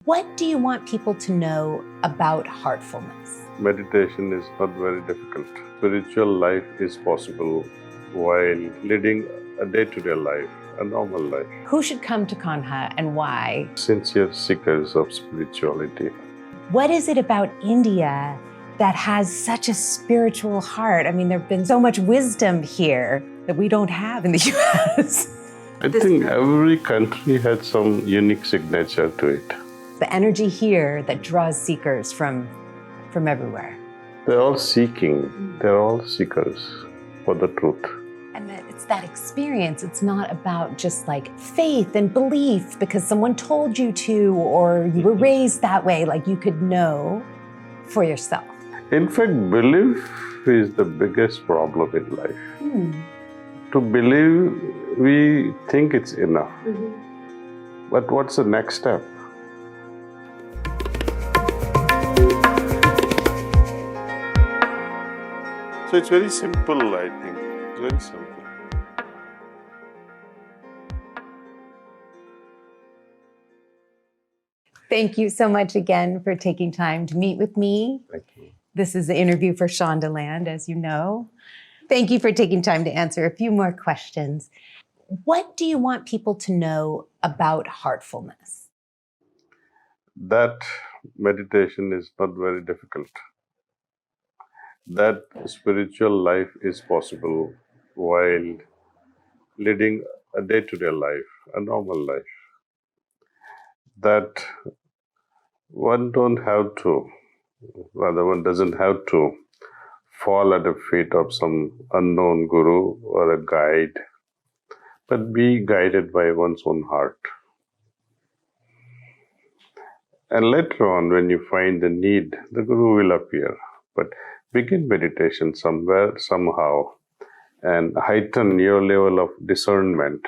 What do you want people to know about heartfulness? Meditation is not very difficult. Spiritual life is possible while leading a day-to-day life, a normal life. Who should come to Kanha and why? Sincere seekers of spirituality. What is it about India that has such a spiritual heart? I mean, there's been so much wisdom here that we don't have in the US. I think every country has some unique signature to it. The energy here that draws seekers from everywhere. They're all seeking, they're all seekers for the truth. And that it's that experience. It's not about just like faith and belief because someone told you to or you were raised that way. Like you could know for yourself. In fact, belief is the biggest problem in life. To believe, we think it's enough. But what's the next step? So it's very simple, I think. It's very simple. Thank you so much again for taking time to meet with me. Thank you. This is the interview for Shondaland, as you know. Thank you for taking time to answer a few more questions. What do you want people to know about heartfulness? That meditation is not very difficult. That spiritual life is possible while leading a day-to-day life, a normal life. That one doesn't have to fall at the feet of some unknown guru or a guide, but be guided by one's own heart. And later on, when you find the need, the guru will appear. But begin meditation somewhere, somehow, and heighten your level of discernment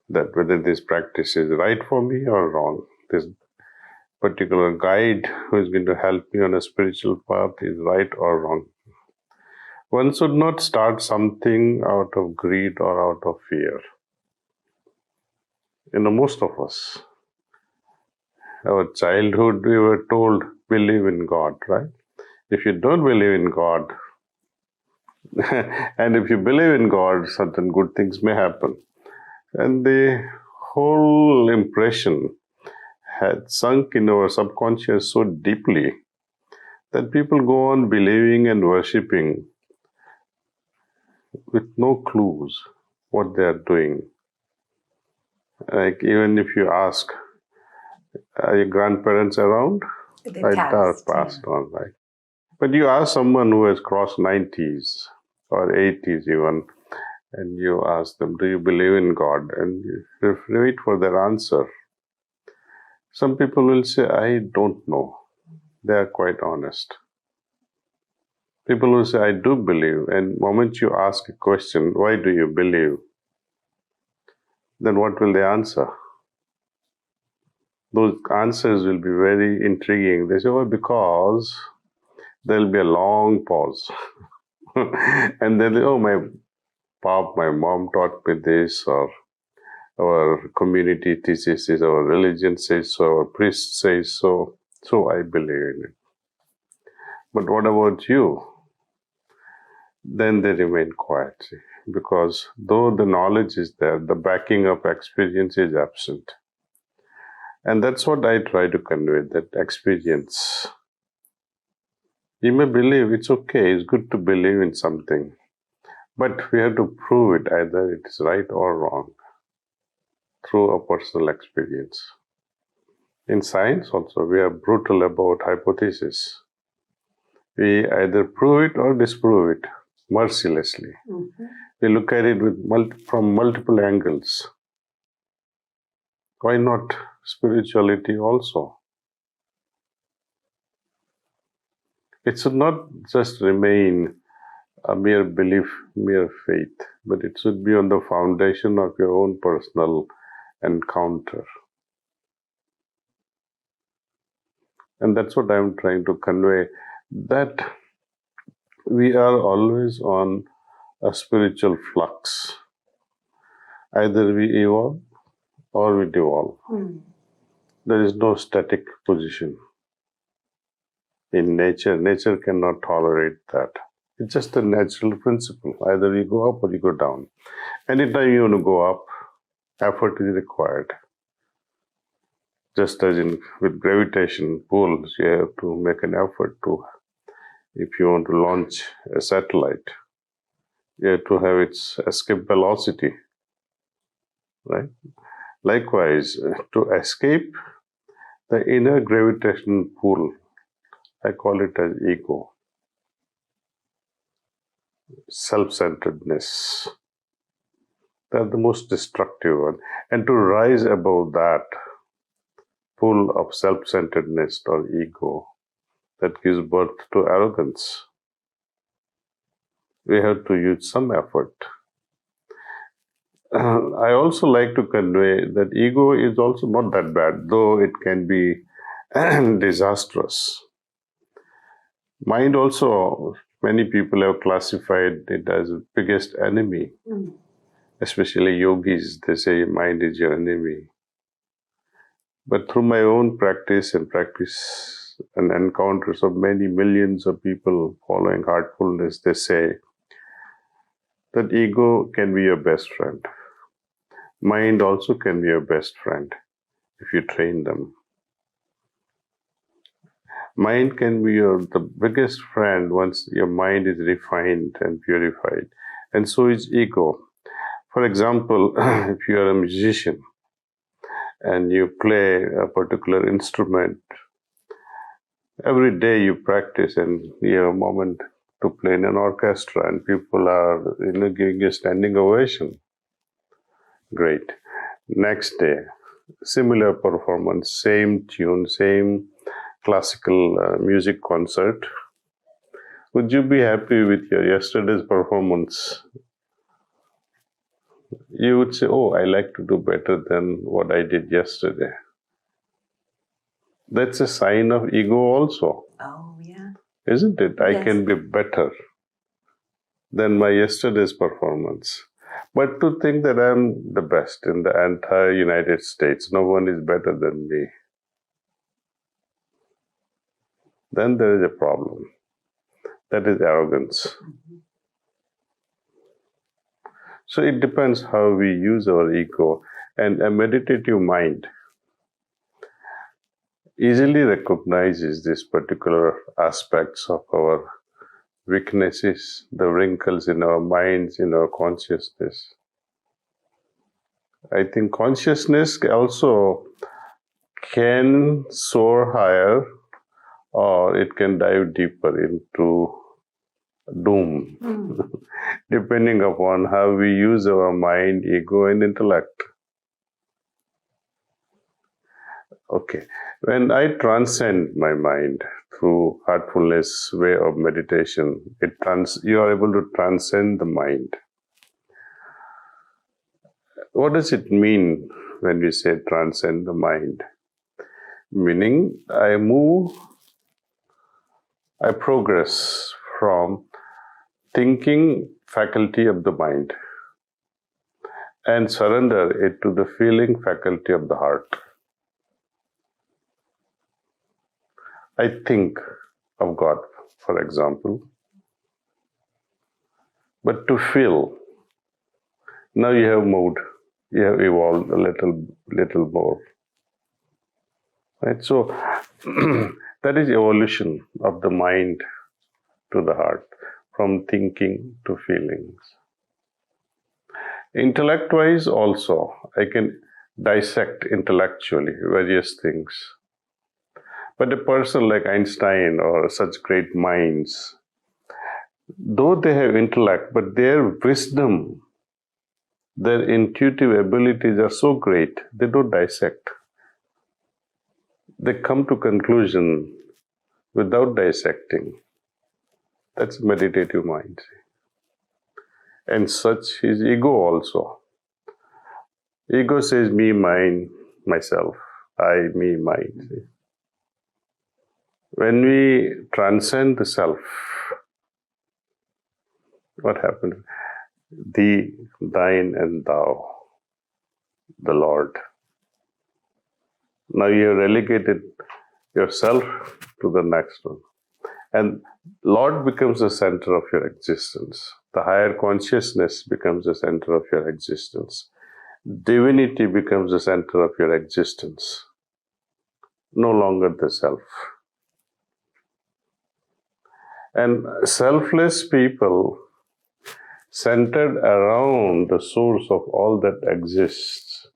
that whether this practice is right for me or wrong. This particular guide who is going to help me on a spiritual path is right or wrong. One should not start something out of greed or out of fear. Most of us, our childhood, we were told, believe in God, right? If you don't believe in God, and if you believe in God, certain good things may happen. And the whole impression had sunk in our subconscious so deeply that people go on believing and worshipping with no clues what they are doing. Like even if you ask, are your grandparents around? They passed on, right? But you ask someone who has crossed 90s or 80s even, and you ask them, do you believe in God? And you wait for their answer. Some people will say, I don't know. They are quite honest. People will say, I do believe. And the moment you ask a question, why do you believe? Then what will they answer? Those answers will be very intriguing. They say, because there will be a long pause. And then, my mom taught me this, or our community teaches this, our religion says so, our priest says so, so I believe in it. But what about you? Then they remain quiet, because though the knowledge is there, the backing up experience is absent. And that's what I try to convey, that experience. You may believe, it's okay, it's good to believe in something, but we have to prove it, either it is right or wrong, through a personal experience. In science also, we are brutal about hypothesis. We either prove it or disprove it mercilessly. We look at it from multiple angles. Why not spirituality also? It should not just remain a mere belief, mere faith, but it should be on the foundation of your own personal encounter. And that's what I'm trying to convey, that we are always on a spiritual flux. Either we evolve or we devolve. There is no static position. In nature, nature cannot tolerate that. It's just a natural principle. Either you go up or you go down. Anytime you want to go up, effort is required. Just as in with gravitation pulls, you have to make an effort to, if you want to launch a satellite, you have to have its escape velocity, right? Likewise, to escape the inner gravitational pull, I call it as ego, self-centeredness. They're the most destructive one. And to rise above that pull of self-centeredness or ego that gives birth to arrogance, we have to use some effort. I also like to convey that ego is also not that bad, though it can be disastrous. Mind also, many people have classified it as the biggest enemy. Especially yogis, they say mind is your enemy. But through my own practice and encounters of many millions of people following Heartfulness, they say that ego can be your best friend. Mind also can be your best friend if you train them. Mind can be the biggest friend once your mind is refined and purified. And so is ego. For example, if you are a musician and you play a particular instrument, every day you practice and you have a moment to play in an orchestra and people are giving you a standing ovation. Great. Next day, similar performance, same tune, same classical music concert. Would you be happy with your yesterday's performance? You would say, oh, I like to do better than what I did yesterday. That's a sign of ego also. Oh, yeah. Isn't it? Yes. I can be better than my yesterday's performance. But to think that I'm the best in the entire United States, no one is better than me, then there is a problem. That is arrogance. So it depends how we use our ego, and a meditative mind easily recognizes these particular aspects of our weaknesses, the wrinkles in our minds, in our consciousness. I think consciousness also can soar higher or it can dive deeper into doom, depending upon how we use our mind, ego, and intellect. Okay, when I transcend my mind through heartfulness way of meditation, you are able to transcend the mind. What does it mean when we say transcend the mind? Meaning, I progress from thinking faculty of the mind and surrender it to the feeling faculty of the heart. I think of God, for example, but to feel, now you have moved, you have evolved a little more. Right? So that is evolution of the mind to the heart, from thinking to feelings. Intellect-wise also, I can dissect intellectually various things. But a person like Einstein or such great minds, though they have intellect, but their wisdom, their intuitive abilities are so great, they don't dissect. They come to conclusion without dissecting. That's meditative mind. And such is ego also. Ego says me, mine, myself, I, me, mine. When we transcend the self, what happens? Thee, thine, and thou, the Lord. Now you have relegated yourself to the next one. And Lord becomes the center of your existence. The higher consciousness becomes the center of your existence. Divinity becomes the center of your existence. No longer the self. And selfless people centered around the source of all that exists,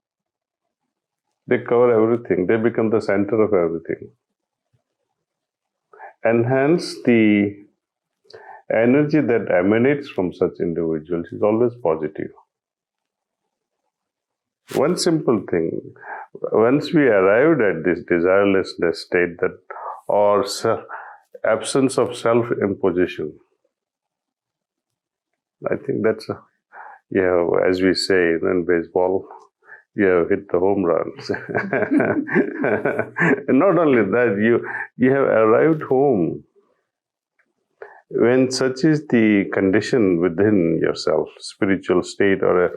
they cover everything. They become the center of everything. And hence the energy that emanates from such individuals is always positive. One simple thing, once we arrived at this desirelessness state, that or absence of self-imposition, I think that's, as we say in baseball, you have hit the home runs. And not only that, you have arrived home. When such is the condition within yourself, spiritual state or a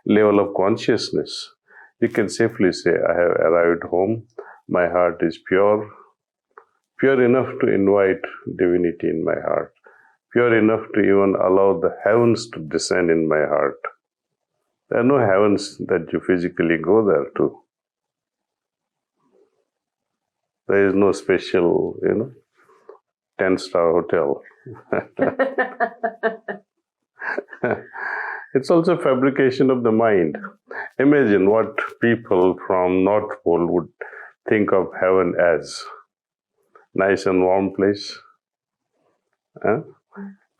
level of consciousness, you can safely say, I have arrived home, my heart is pure, pure enough to invite divinity in my heart, pure enough to even allow the heavens to descend in my heart. There are no heavens that you physically go there to. There is no special, 10-star hotel. It's also a fabrication of the mind. Imagine what people from North Pole would think of heaven as. Nice and warm place.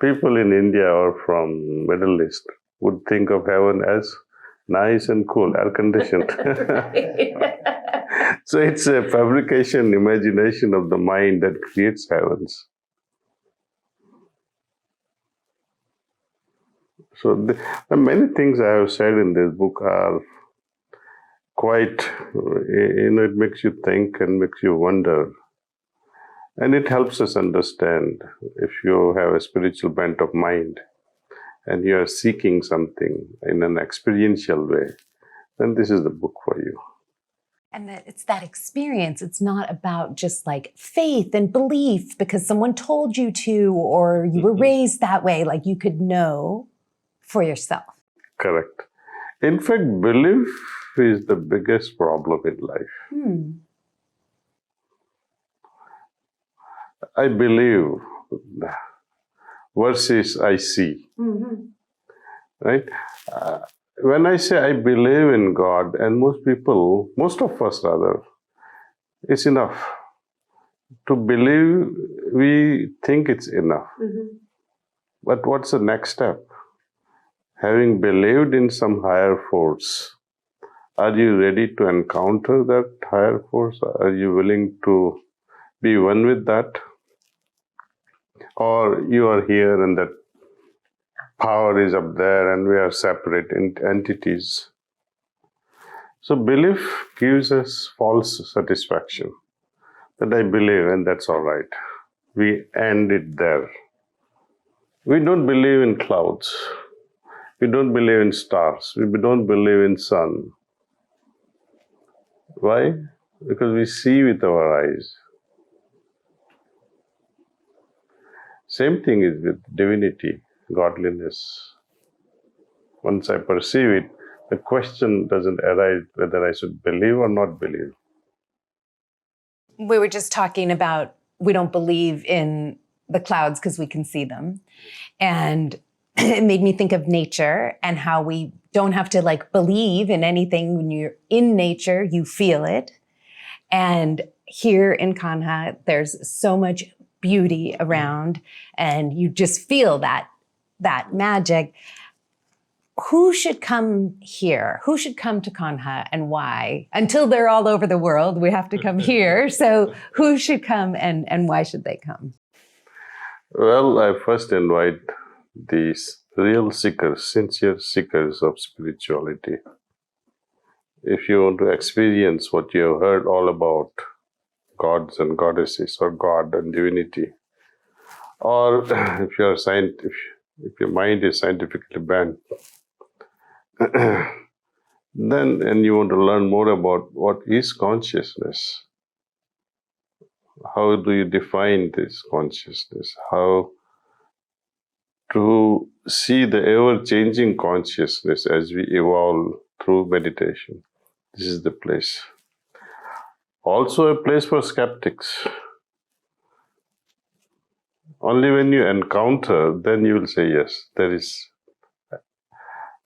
People in India or from Middle East would think of heaven as nice and cool, air-conditioned. So it's a fabrication, imagination of the mind that creates heavens. So many things I have said in this book are quite, it makes you think and makes you wonder. And it helps us understand if you have a spiritual bent of mind and you are seeking something in an experiential way, then this is the book for you. And that it's that experience. It's not about just like faith and belief because someone told you to or you were raised that way. Like you could know for yourself. Correct. In fact, belief is the biggest problem in life. I believe versus I see. Right? When I say I believe in God, and most of us rather, it's enough. To believe, we think it's enough. But what's the next step? Having believed in some higher force, are you ready to encounter that higher force? Are you willing to be one with that? Or you are here and that power is up there and we are separate entities. So belief gives us false satisfaction that I believe and that's all right. We end it there. We don't believe in clouds. We don't believe in stars. We don't believe in sun. Why? Because we see with our eyes. Same thing is with divinity, godliness. Once I perceive it, the question doesn't arise whether I should believe or not believe. We were just talking about we don't believe in the clouds because we can see them. And it made me think of nature and how we don't have to like believe in anything. When you're in nature, you feel it. And here in Kanha, there's so much beauty around and you just feel that magic. Who should come here? Who should come to Kanha and why? Until they're all over the world, we have to come here. So who should come and why should they come? Well, I first invite these real seekers, sincere seekers of spirituality. If you want to experience what you have heard all about gods and goddesses or God and divinity, or if your mind is scientifically bent, Then, and you want to learn more about what is consciousness. How do you define this consciousness? How to see the ever-changing consciousness as we evolve through meditation. This is the place. Also a place for skeptics. Only when you encounter, then you will say, yes, there is.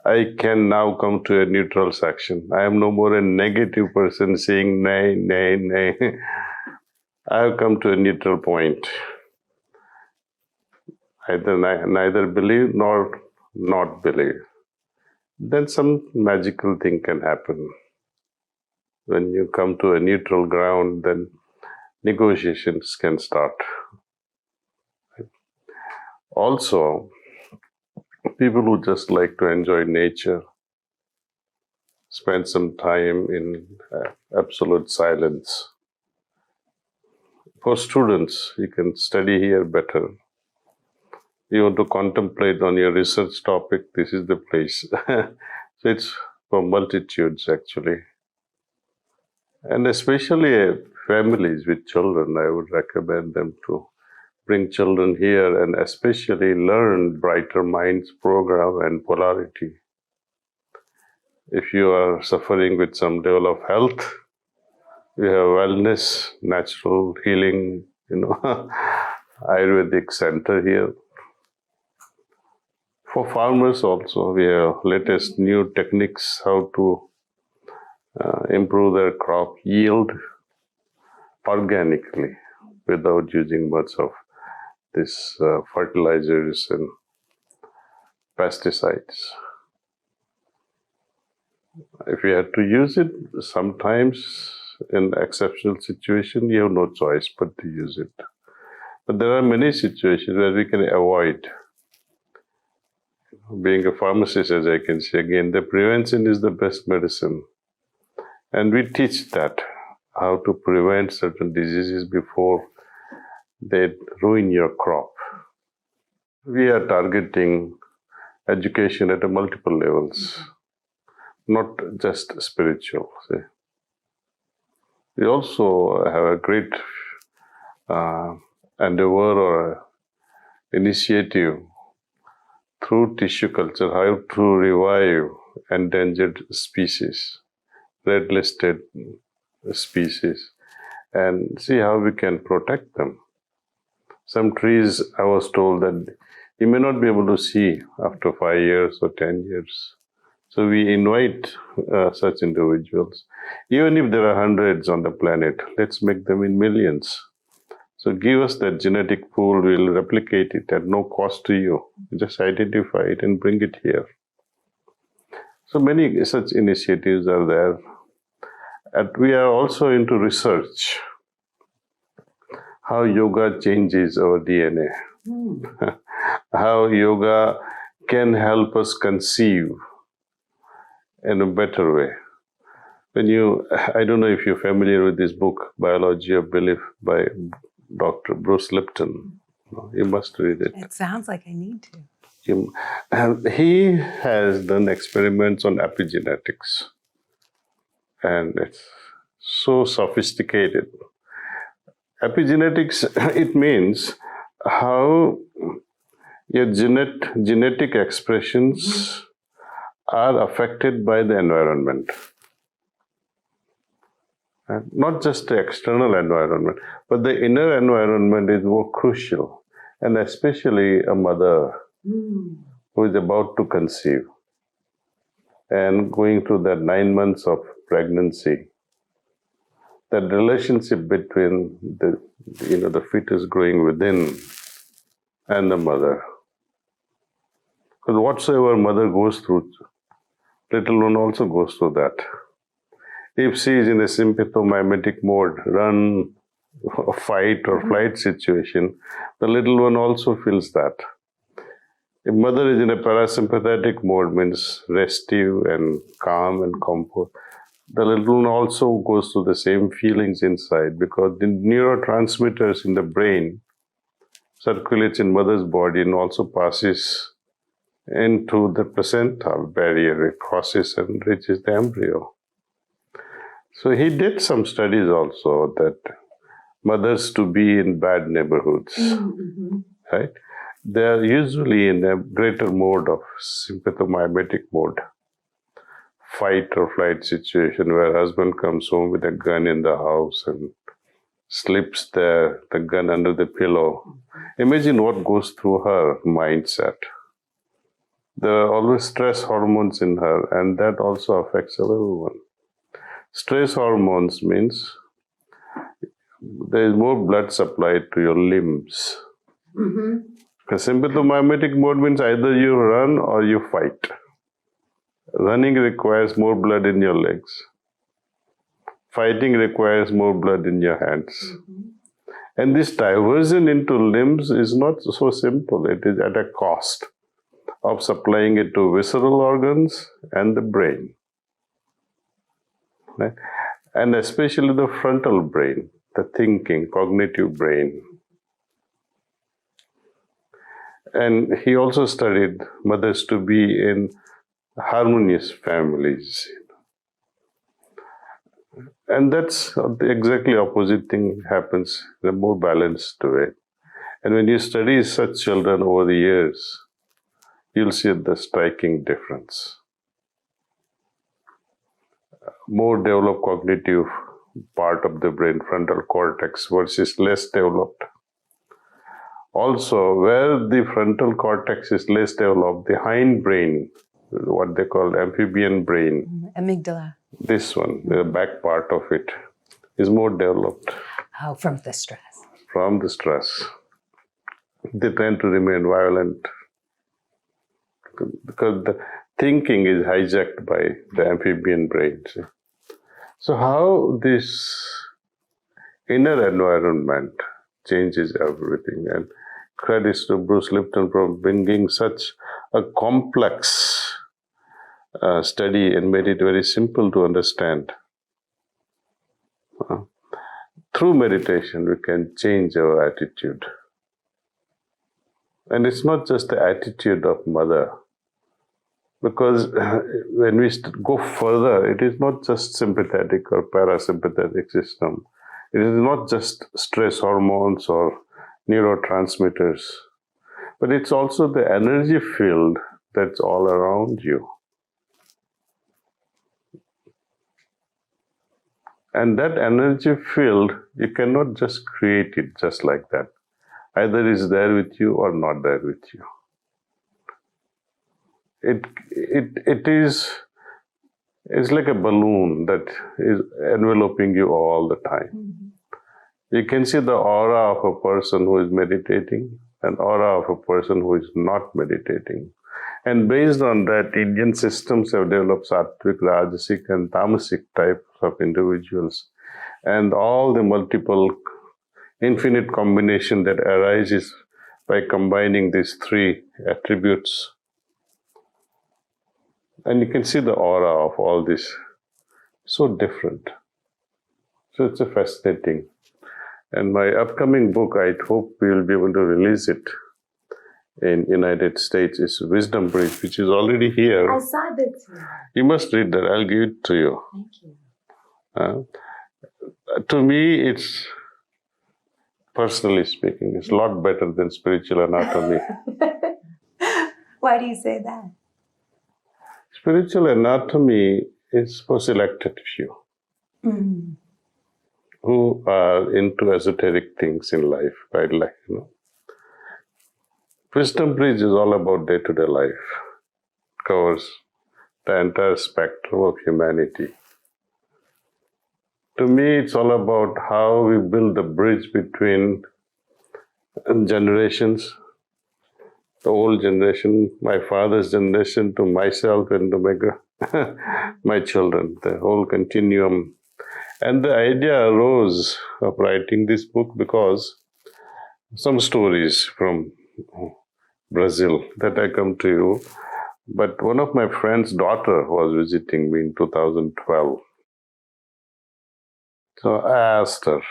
I can now come to a neutral section. I am no more a negative person saying nay, nay, nay. I have come to a neutral point. Neither believe nor not believe. Then some magical thing can happen. When you come to a neutral ground, then negotiations can start. Also, people who just like to enjoy nature, spend some time in absolute silence. For students, you can study here better. You want to contemplate on your research topic, this is the place. So it's for multitudes actually. And especially families with children, I would recommend them to bring children here and especially learn Brighter Minds program and polarity. If you are suffering with some level of health, we have wellness, natural healing, Ayurvedic center here. For farmers also, we have latest new techniques how to improve their crop yield organically without using much of this fertilizers and pesticides. If you have to use it, sometimes in exceptional situation, you have no choice but to use it. But there are many situations where we can avoid. Being a pharmacist, as I can say again, the prevention is the best medicine. And we teach that, how to prevent certain diseases before they ruin your crop. We are targeting education at multiple levels, not just spiritual. See. We also have a great endeavor or initiative through tissue culture, how to revive endangered species, red-listed species, and see how we can protect them. Some trees, I was told that you may not be able to see after 5 years or 10 years. So we invite such individuals. Even if there are hundreds on the planet, let's make them in millions. So give us that genetic pool, we'll replicate it at no cost to you. Just identify it and bring it here. So many such initiatives are there. And we are also into research. How yoga changes our DNA. How yoga can help us conceive in a better way. I don't know if you're familiar with this book, Biology of Belief by Dr. Bruce Lipton. You must read it. It sounds like I need to. He has done experiments on epigenetics. And it's so sophisticated. Epigenetics, it means how your genetic expressions are affected by the environment. Not just the external environment, but the inner environment is more crucial. And especially a mother who is about to conceive and going through that 9 months of pregnancy. That relationship between the fetus growing within and the mother. Because whatsoever mother goes through, little one also goes through that. If she is in a sympathomimetic mode, run, fight or flight situation, the little one also feels that. If mother is in a parasympathetic mode, means restive and calm and composed, the little one also goes through the same feelings inside because the neurotransmitters in the brain circulates in mother's body and also passes into the placental barrier. It crosses and reaches the embryo. So he did some studies also that mothers to be in bad neighborhoods, right? They are usually in a greater mode of sympathomimetic mode, fight or flight situation where husband comes home with a gun in the house and slips the gun under the pillow. Imagine what goes through her mindset. There are always stress hormones in her, and that also affects a little one. Stress hormones means there is more blood supplied to your limbs. Because sympathomimetic mode means either you run or you fight. Running requires more blood in your legs. Fighting requires more blood in your hands. And this diversion into limbs is not so simple. It is at a cost of supplying it to visceral organs and the brain. Right? And especially the frontal brain, the thinking, cognitive brain. And he also studied mothers to be in harmonious families. And that's the exactly opposite thing happens in a more balanced way. And when you study such children over the years, you'll see the striking difference. More developed cognitive part of the brain, frontal cortex, versus less developed. Also, where the frontal cortex is less developed, the hindbrain, what they call amphibian brain, amygdala. This one, the back part of it, is more developed. Oh, from the stress. From the stress. They tend to remain violent because the thinking is hijacked by the amphibian brain. See? So how this inner environment changes everything. And credits to Bruce Lipton for bringing such a complex study and made it very simple to understand. Through meditation, we can change our attitude. And it's not just the attitude of mother, because when we go further, it is not just sympathetic or parasympathetic system. It is not just stress hormones or neurotransmitters, but it's also the energy field that's all around you. And that energy field, you cannot just create it just like that. Either it's there with you or not there with you. It's like a balloon that is enveloping you all the time. You can see the aura of a person who is meditating and aura of a person who is not meditating. And based on that, Indian systems have developed sattvic, rajasic, and tamasic types of individuals. And all the multiple, infinite combination that arises by combining these three attributes. And you can see the aura of all this. So different. So it's a fascinating. And my upcoming book, I hope we will be able to release it in United States, is Wisdom Bridge, which is already here. I saw that. You must read that. I'll give it to you. Thank you. To me, it's, personally speaking, it's a lot better than spiritual anatomy. Why do you say that? Spiritual anatomy is for selected few who are into esoteric things in life, right? Like, Wisdom Bridge is all about day-to-day life. Covers the entire spectrum of humanity. To me, it's all about how we build the bridge between generations. The old generation, my father's generation, to myself and to my children, the whole continuum. And the idea arose of writing this book because some stories from Brazil that I come to you. But one of my friend's daughter was visiting me in 2012. So I asked her,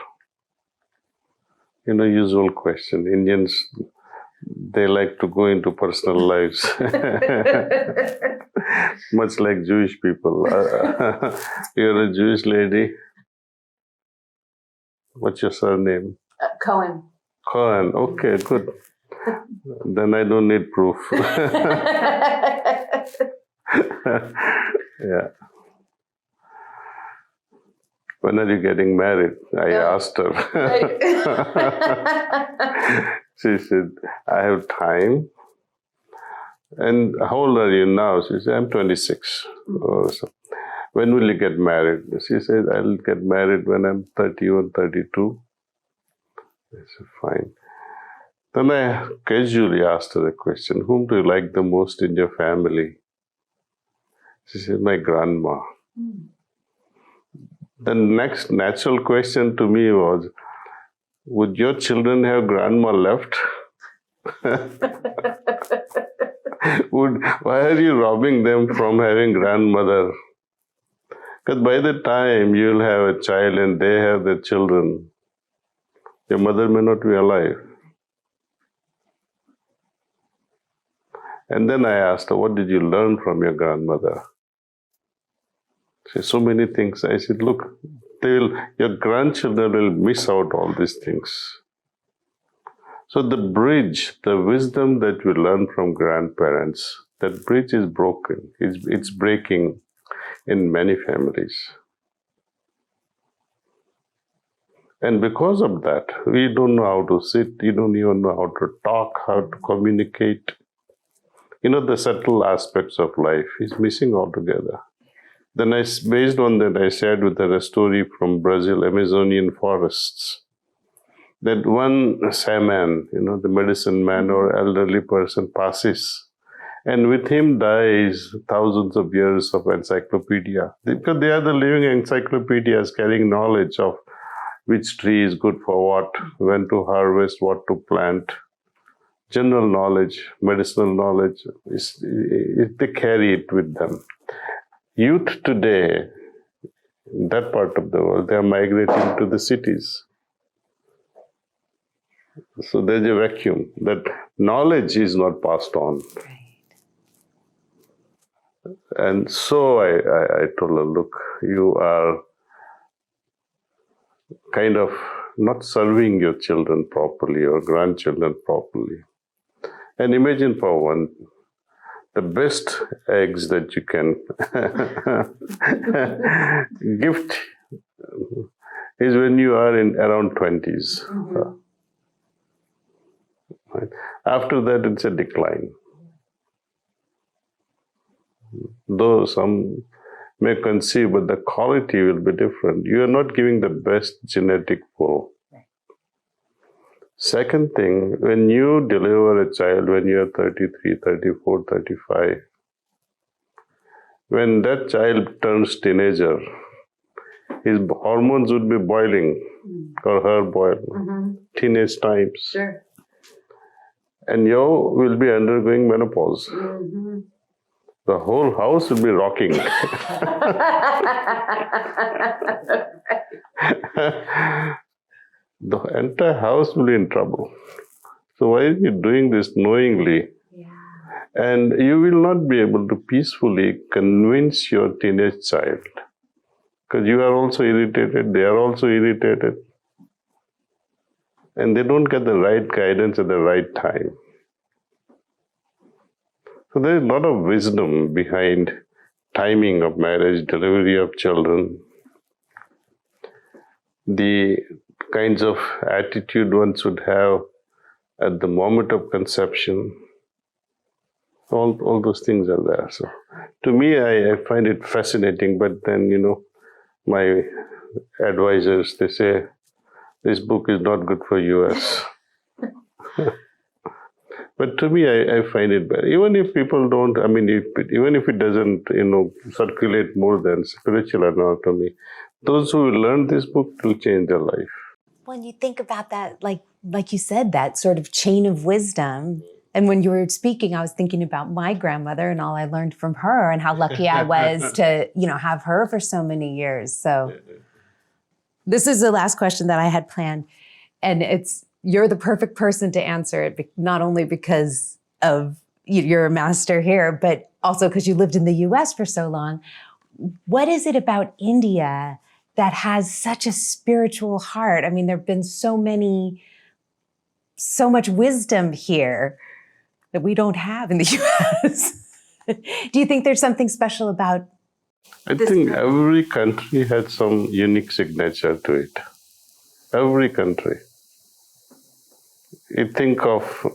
usual question. Indians They like to go into personal lives, much like Jewish people. You're a Jewish lady. What's your surname? Cohen. Cohen. Okay, good. Then I don't need proof. Yeah. When are you getting married? I asked her. She said, I have time. And how old are you now? She said, I'm 26. So, when will you get married? She said, I'll get married when I'm 31, 32. I said, fine. Then I casually asked her a question, whom do you like the most in your family? She said, my grandma. The next natural question to me was, would your children have grandma left? Why are you robbing them from having grandmother? Because by the time you'll have a child and they have their children, your mother may not be alive. And then I asked her, what did you learn from your grandmother? She said, so many things. I said, look, your grandchildren will miss out all these things. So the bridge, the wisdom that we learn from grandparents, that bridge is broken. It's breaking in many families. And because of that, we don't know how to sit, you don't even know how to talk, how to communicate. The subtle aspects of life is missing altogether. Then based on that, I shared with her a story from Brazil, Amazonian forests. That one shaman, the medicine man or elderly person passes, and with him dies thousands of years of encyclopedia. Because they are the living encyclopedias carrying knowledge of which tree is good for what, when to harvest, what to plant. General knowledge, medicinal knowledge, they carry it with them. Youth today, in that part of the world, they are migrating to the cities. So there's a vacuum. That knowledge is not passed on. Right. And so I told her, look, you are kind of not serving your children properly or grandchildren properly. And imagine for one, the best eggs that you can gift is when you are in around 20s. Mm-hmm. Right. After that, it's a decline. Though some may conceive, but the quality will be different. You are not giving the best genetic pool. Second thing, when you deliver a child when you are 33, 34, 35, when that child turns teenager, his hormones would be boiling, or her boiling, teenage times. Sure. And you will be undergoing menopause. Mm-hmm. The whole house will be rocking. The entire house will be in trouble. So why are you doing this knowingly? Yeah. And you will not be able to peacefully convince your teenage child. Because you are also irritated, they are also irritated. And they don't get the right guidance at the right time. So there is a lot of wisdom behind timing of marriage, delivery of children, the kinds of attitude one should have at the moment of conception. All those things are there. So to me, I find it fascinating. But then, my advisors, they say, this book is not good for US. But to me, I find it better. Even if people don't, even if it doesn't, circulate more than spiritual anatomy, those who will learn this book will change their life. When you think about that, like you said, that sort of chain of wisdom, and when you were speaking, I was thinking about my grandmother and all I learned from her and how lucky I was to, have her for so many years. So this is the last question that I had planned. And it's you're the perfect person to answer it, not only because of you're a master here, but also because you lived in the US for so long. What is it about India that has such a spiritual heart? I mean, there have been so much wisdom here that we don't have in the US. Do you think there's something special about I think every country has some unique signature to it. Every country. You think of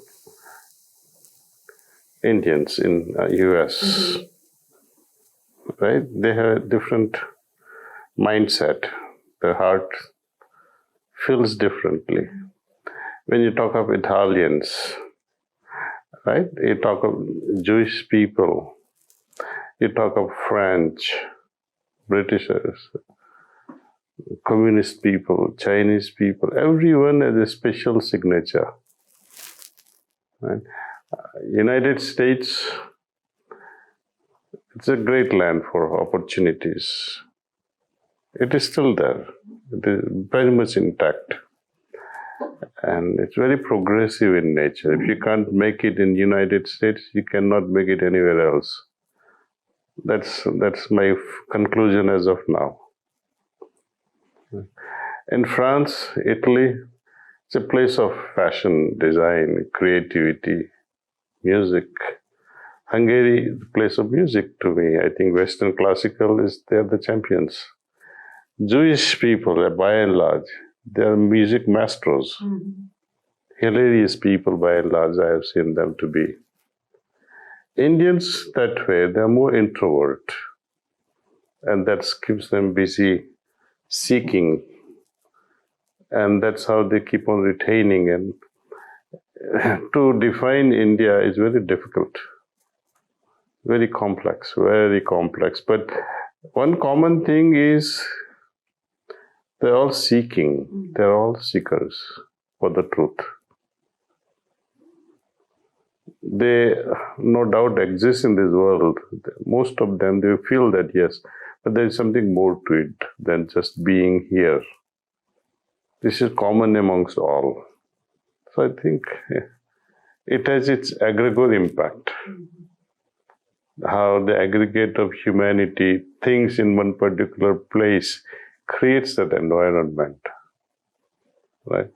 Indians in US, right? They have a different mindset. Their heart feels differently. When you talk of Italians, right? You talk of Jewish people, you talk of French, Britishers, communist people, Chinese people, everyone has a special signature. Right? United States, it's a great land for opportunities. It is still there. It is very much intact. And it's very progressive in nature. If you can't make it in the United States, you cannot make it anywhere else. That's my conclusion as of now. In France, Italy, it's a place of fashion, design, creativity, music. Hungary, the place of music to me. I think Western classical they're the champions. Jewish people, by and large, they're music maestros. Hilarious people, by and large, I have seen them to be. Indians, that way, they're more introvert. And that keeps them busy seeking. And that's how they keep on retaining. And to define India is very difficult. Very complex, very complex. But one common thing is they're all seeking. They're all seekers for the truth. They no doubt exist in this world. Most of them, they feel that, yes, but there is something more to it than just being here. This is common amongst all. So I think it has its egregore impact. How the aggregate of humanity thinks in one particular place creates that environment, right?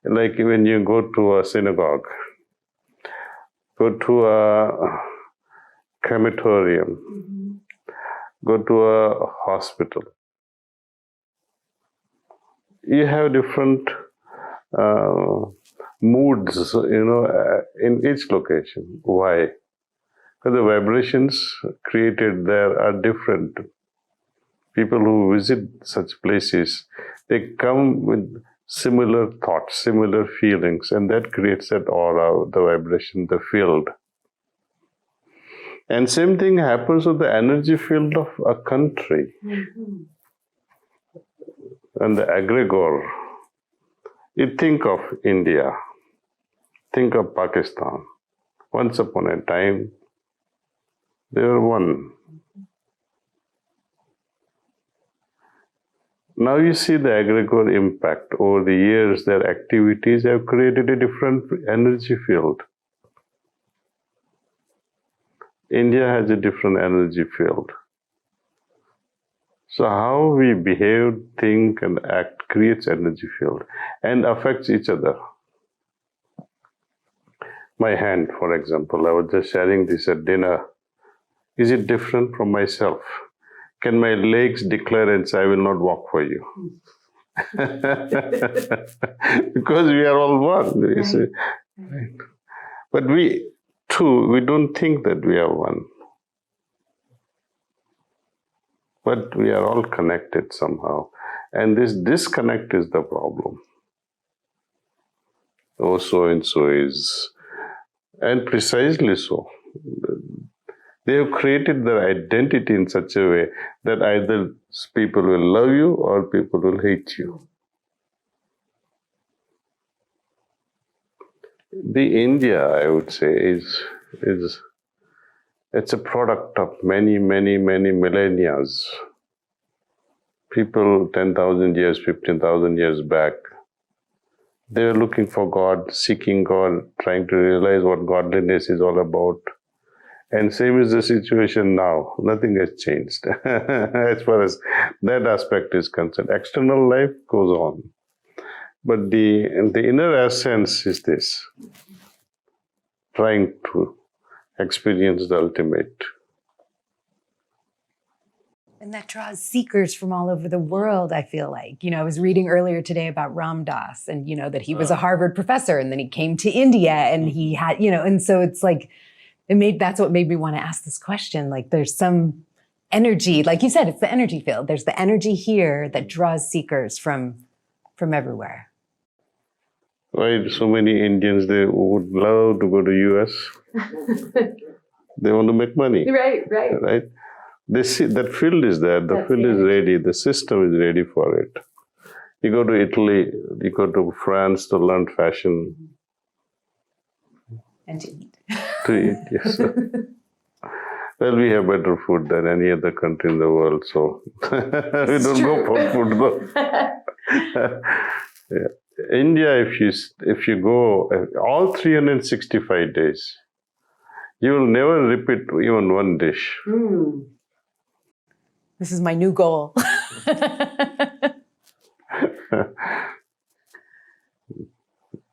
Like when you go to a synagogue, go to a crematorium, go to a hospital. You have different moods, in each location. Why? Because the vibrations created there are different. People who visit such places, they come with similar thoughts, similar feelings, and that creates that aura, the vibration, the field. And same thing happens with the energy field of a country. And the egregore. You think of India, think of Pakistan. Once upon a time, they were one. Now you see the egregore impact. Over the years, their activities have created a different energy field. India has a different energy field. So how we behave, think, and act creates energy field and affects each other. My hand, for example, I was just sharing this at dinner. Is it different from myself? Can my legs declare and say, I will not walk for you? Because we are all one. You see. Right. But we don't think that we are one. But we are all connected somehow. And this disconnect is the problem. Oh, so-and-so is. And precisely so. They have created their identity in such a way that either people will love you or people will hate you. The India, I would say, is it's a product of many millennia. People 10,000 years, 15,000 years back, They were looking for God, seeking God, trying to realize what godliness is all about. And same is the situation now. Nothing has changed as far as that aspect is concerned. External life goes on. But the inner essence is this, trying to experience the ultimate. And that draws seekers from all over the world, I feel like. I was reading earlier today about Ram Dass and, that he was a Harvard professor and then he came to India and he had, and so it's like, that's what made me want to ask this question. Like there's some energy, like you said, it's the energy field. There's the energy here that draws seekers from everywhere. Right, so many Indians, they would love to go to US. They want to make money. Right? They see that field is there, the field is ready, the system is ready for it. You go to Italy, you go to France to learn fashion. And to eat. To eat, yes. Well, we have better food than any other country in the world, so we don't go for food though. Yeah. India, if you go all 365 days, you will never repeat even one dish. This is my new goal.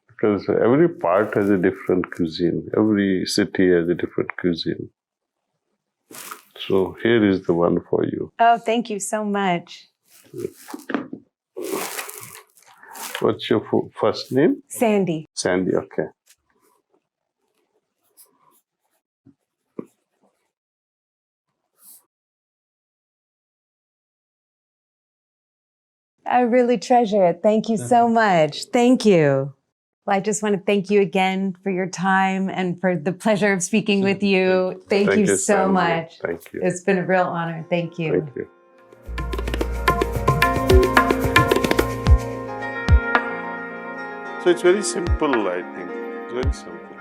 Because every part has a different cuisine. Every city has a different cuisine. So here is the one for you. Oh, thank you so much. What's your first name? Sandy. Sandy, okay. I really treasure it. Thank you so much. Thank you. Well, I just want to thank you again for your time and for the pleasure of speaking with you. Thank you so Sandy. much. Thank you. It's been a real honor. Thank you. Thank you. So it's very simple, I think. It's very simple.